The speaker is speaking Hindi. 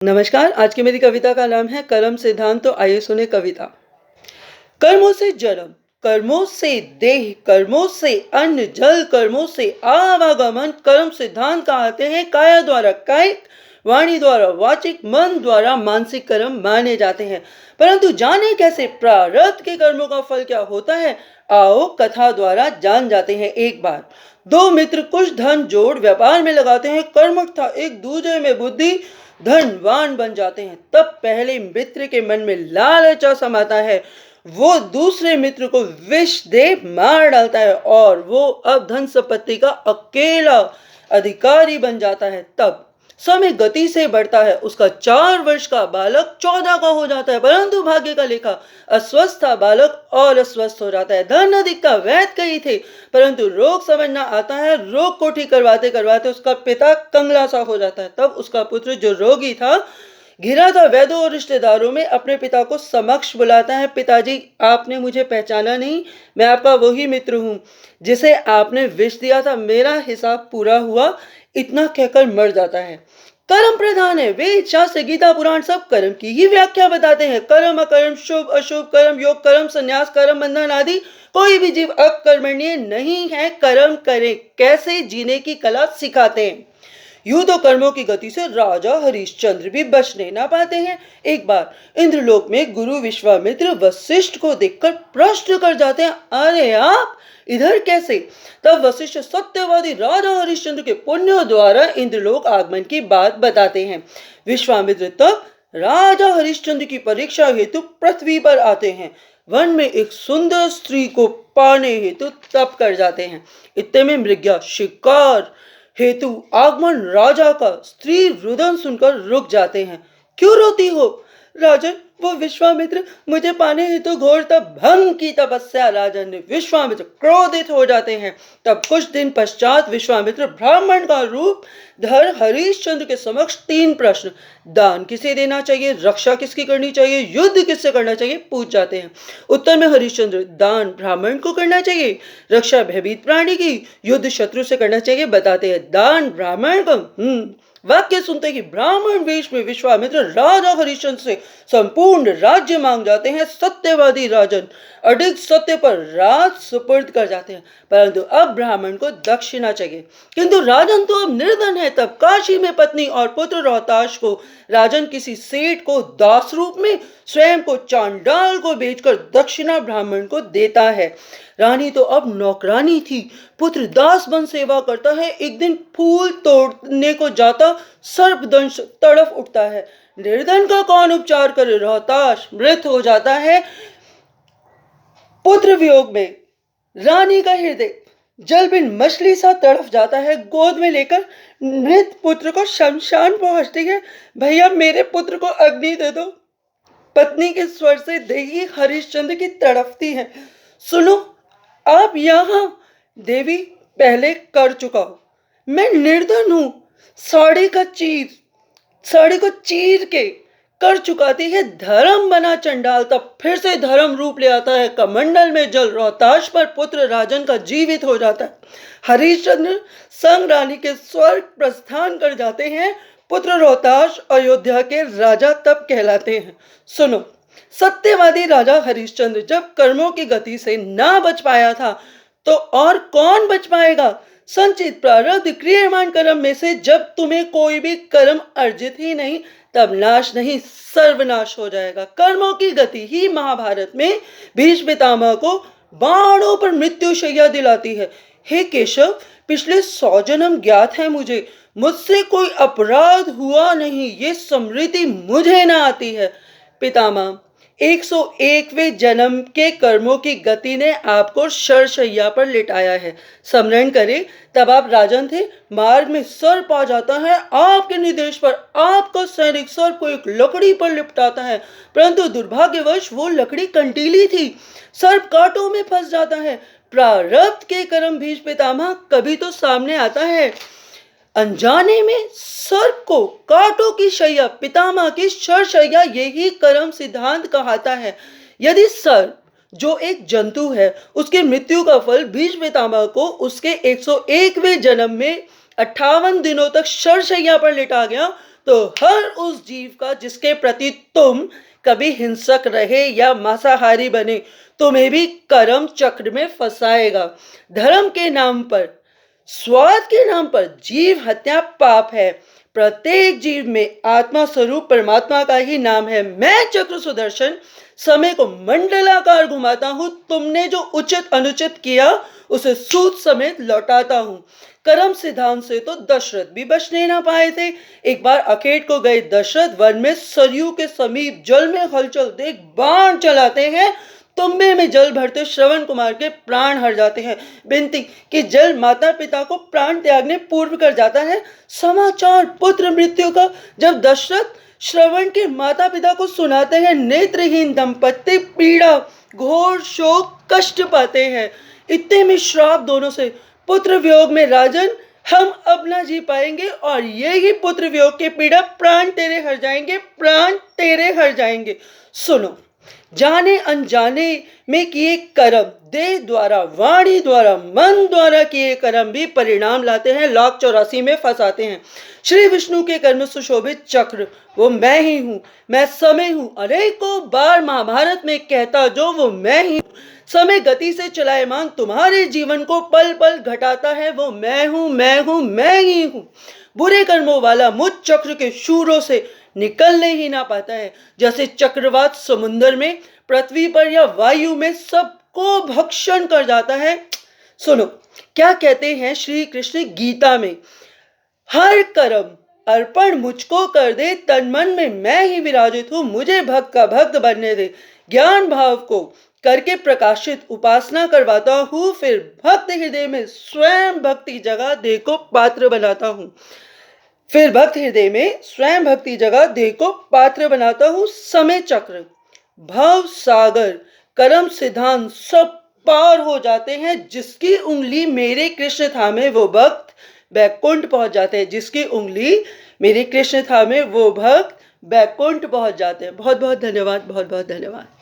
नमस्कार। आज की मेरी कविता का नाम है कर्म सिद्धांत। तो आइए सुने कविता। कर्मों से जन्म, कर्मों से देह, कर्मों से अन्न जल, कर्मों से आवागमन कर्म सिद्धांत कहते हैं। काया द्वारा कायिक, वाणी द्वारा वाचिक, मन द्वारा मानसिक कर्म माने जाते हैं। परंतु जाने कैसे प्रारब्ध के कर्मों का फल क्या होता है, आओ कथा द्वारा जान जाते हैं। एक बार दो मित्र कुछ धन जोड़ व्यापार में लगाते हैं। कर्मठ था एक दूसरे में बुद्धि, धनवान बन जाते हैं। तब पहले मित्र के मन में लालच समाता है, वो दूसरे मित्र को विष दे मार डालता है और वो अब धन संपत्ति का अकेला अधिकारी बन जाता है। तब समय गति से बढ़ता है, उसका 4 वर्ष का बालक 14 का हो जाता है। परंतु भाग्य का लेखा अस्वस्थ था बालक और अस्वस्थ हो जाता है। धन अधिक का वैद्य कही थे, परंतु रोग समझ ना आता है। रोग को ठीक करवाते करवाते उसका पिता कंगला सा हो जाता है। तब उसका पुत्र जो रोगी था, घिरा था वैद्यों और रिश्तेदारों में, अपने पिता को समक्ष बुलाता है। पिताजी, आपने मुझे पहचाना नहीं, मैं आपका वही मित्र हूं जिसे आपने विष दिया था। मेरा हिसाब पूरा हुआ, इतना कहकर मर जाता है। कर्म प्रधान है, वेद शास्त्र गीता पुराण सब कर्म की ही व्याख्या बताते हैं। कर्म अकर्म, शुभ अशुभ, कर्म योग, कर्म संन्यास, कर्म बंधन आदि कोई भी जीव अकर्मण्य नहीं है। कर्म करें कैसे जीने की कला सिखाते हैं। यूं तो कर्मों की गति से राजा हरिश्चंद्र भी बचने ना पाते हैं। एक बार इंद्रलोक में गुरु विश्वामित्र वशिष्ठ को देखकर प्रश्न कर जाते हैं, अरे आप इधर कैसे। तब वशिष्ठ सत्यवादी राजा हरिश्चंद्र के पुण्य द्वारा इंद्रलोक आगमन की बात बताते हैं। विश्वामित्र तब राजा हरिश्चंद्र की परीक्षा हेतु पृथ्वी पर आते हैं। वन में एक सुंदर स्त्री को पाने हेतु तप कर जाते हैं। इतने में मृग्या शिकार हेतु आगमन राजा का। स्त्री रुदन सुनकर रुक जाते हैं। क्यों रोती हो राजन, वो विश्वामित्र मुझे पाने हेतु घोर तप भंग की तपस्या। राजन ने विश्वामित्र क्रोधित हो जाते हैं। तब कुछ दिन पश्चात विश्वामित्र ब्राह्मण का रूप धर हरिश्चंद्र के समक्ष 3 प्रश्न, दान किसे देना चाहिए, रक्षा किसकी करनी चाहिए, युद्ध किससे करना चाहिए, पूछ जाते हैं। उत्तर में हरिश्चंद्र दान ब्राह्मण को करना चाहिए, रक्षा भयभीत प्राणी की, युद्ध शत्रु से करना चाहिए बताते हैं। दान ब्राह्मण को। वाक्य सुनते ही ब्राह्मण वेश में विश्वामित्र राजा हरिश्चंद्र से संपूर्ण राज्य मांग जाते हैं। सत्यवादी राजन अडिग सत्य पर राज सुपुर्द कर जाते हैं, परंतु अब ब्राह्मण को दक्षिणा चाहिए। किंतु राजन तो अब निर्धन है। तब काशी में पत्नी और पुत्र रोहताश को राजन किसी सेठ को दास रूप में, स्वयं को चांडाल को बेचकर दक्षिणा ब्राह्मण को देता है। रानी तो अब नौकरानी थी, पुत्र दास बन सेवा करता है। एक दिन फूल तोड़ने को जाता, सर्पदंश तड़फ उठता है। निर्धन का कौन उपचार करे, रोहताश मृत हो जाता है। पुत्र वियोग में रानी का हृदय जल बिन मछली सा तड़फ जाता है। गोद में लेकर मृत पुत्र को शमशान पहुंचती है। भैया मेरे पुत्र को अग्नि दे दो। पत्नी के स्वर से देही हरिश्चंद्र की तड़फती है, सुनो आप यहाँ। देवी पहले कर चुका हूं, मैं निर्धन हूं। साड़ी को चीर के कर चुकाती है। धर्म बना चंडाल तब फिर से धर्म रूप ले आता है। कमंडल में जल रोहताश पर पुत्र राजन का जीवित हो जाता है। हरिश्चंद्र संग रानी के स्वर्ग प्रस्थान कर जाते हैं। पुत्र रोहताश अयोध्या के राजा तब कहलाते हैं। सुनो, सत्यवादी राजा हरिश्चंद्र जब कर्मों की गति से ना बच पाया था, तो और कौन बच पाएगा। संचित प्रारब्ध क्रियमाण कर्म में से जब तुम्हें कोई भी कर्म अर्जित ही नहीं, तब नाश नहीं सर्वनाश हो जाएगा। कर्मों की गति ही महाभारत में भीष्म पितामह को बाणों पर मृत्यु शैया दिलाती है। हे केशव, पिछले 100 जन्म ज्ञात है मुझे, मुझसे कोई अपराध हुआ नहीं, ये स्मृति मुझे ना आती है। पितामह, 101वें जन्म के कर्मों की गति ने आपको शरशैया पर लिटाया है। स्मरण करें, तब आप राजन थे। मार्ग में सर्प आ जाता है। आपके निर्देश पर आपका सैनिक सर्प को एक लकड़ी पर लिपटाता है, परंतु दुर्भाग्यवश वो लकड़ी कंटीली थी। सर्प कांटों में फंस जाता है। प्रारब्ध के कर्म भीष्म पितामह कभी तो सामने आता है। अनजाने में सर्प को कांटों की शैया, पितामह की शरशैया, यही कर्म सिद्धांत कहता है। यदि सर्प जो एक जंतु है, उसकी मृत्यु का फल भीष्म पितामह को उसके 101वें जन्म में 58 दिनों तक शरशैया पर लिटा गया, तो हर उस जीव का जिसके प्रति तुम कभी हिंसक रहे या मांसाहारी बने, तुम्हें भी कर्म चक्र में फंसाएगा। धर्म के नाम पर, स्वार्थ के नाम पर जीव हत्या पाप है। प्रत्येक जीव में आत्मा स्वरूप परमात्मा का ही नाम है। मैं चक्र सुदर्शन समय को मंडलाकार घुमाता हूं, तुमने जो उचित अनुचित किया उसे सूद समेत लौटाता हूं। कर्म सिद्धांत से तो दशरथ भी बचने ना पाए थे। एक बार अखेट को गए दशरथ वन में सरयू के समीप जल में हलचल देख बाण चलाते हैं। तुम्बे में जल भरते श्रवण कुमार के प्राण हर जाते हैं। विनती कि जल माता पिता को प्राण त्यागने पूर्व कर जाता है। समाचार पुत्र मृत्यु का जब दशरथ श्रवण के माता पिता को सुनाते हैं, नेत्रहीन दंपत्ति पीड़ा घोर शोक कष्ट पाते हैं। इतने में श्राप दोनों से, पुत्र वियोग में राजन हम अब ना जी पाएंगे और ये ही पुत्र वियोग की पीड़ा प्राण तेरे हर जाएंगे, प्राण तेरे हर जाएंगे। सुनो, जाने अनजाने में किए कर्म, देह द्वारा, वाणी द्वारा, मन द्वारा किए कर्म भी परिणाम लाते हैं, लाख 84 में फंसाते हैं। श्री विष्णु के कर्म सुशोभित चक्र वो मैं ही हूं, मैं समय हूं, अनेकों बार महाभारत में कहता जो वो मैं ही। समय गति से चलायमान तुम्हारे जीवन को पल पल घटाता है, वो मैं हूं, मैं हूं, मैं ही हूं। बुरे कर्मों वाला मुझ चक्र के शूरों से निकलने ही ना पाता है। जैसे चक्रवात समुद्र में, पृथ्वी पर या वायु में सबको भक्षण कर जाता है। सुनो क्या कहते हैं श्री कृष्ण गीता में, हर कर्म अर्पण मुझको कर दे, तन मन में मैं ही विराजित हूं, मुझे भक्त का भक्त बनने दे। ज्ञान भाव को करके प्रकाशित उपासना करवाता हूं, फिर भक्त हृदय में स्वयं भक्ति जगह देह को पात्र बनाता हूं। फिर भक्त हृदय में स्वयं भक्ति जगह देह को पात्र बनाता हूं। समय चक्र, भव सागर, कर्म सिद्धांत सब पार हो जाते हैं। जिसकी उंगली मेरे कृष्ण थामे वो भक्त बैकुंठ पहुंच जाते हैं। जिसकी उंगली मेरे कृष्ण थामे वो भक्त बैकुंठ पहुंच जाते हैं। बहुत बहुत धन्यवाद, बहुत बहुत धन्यवाद।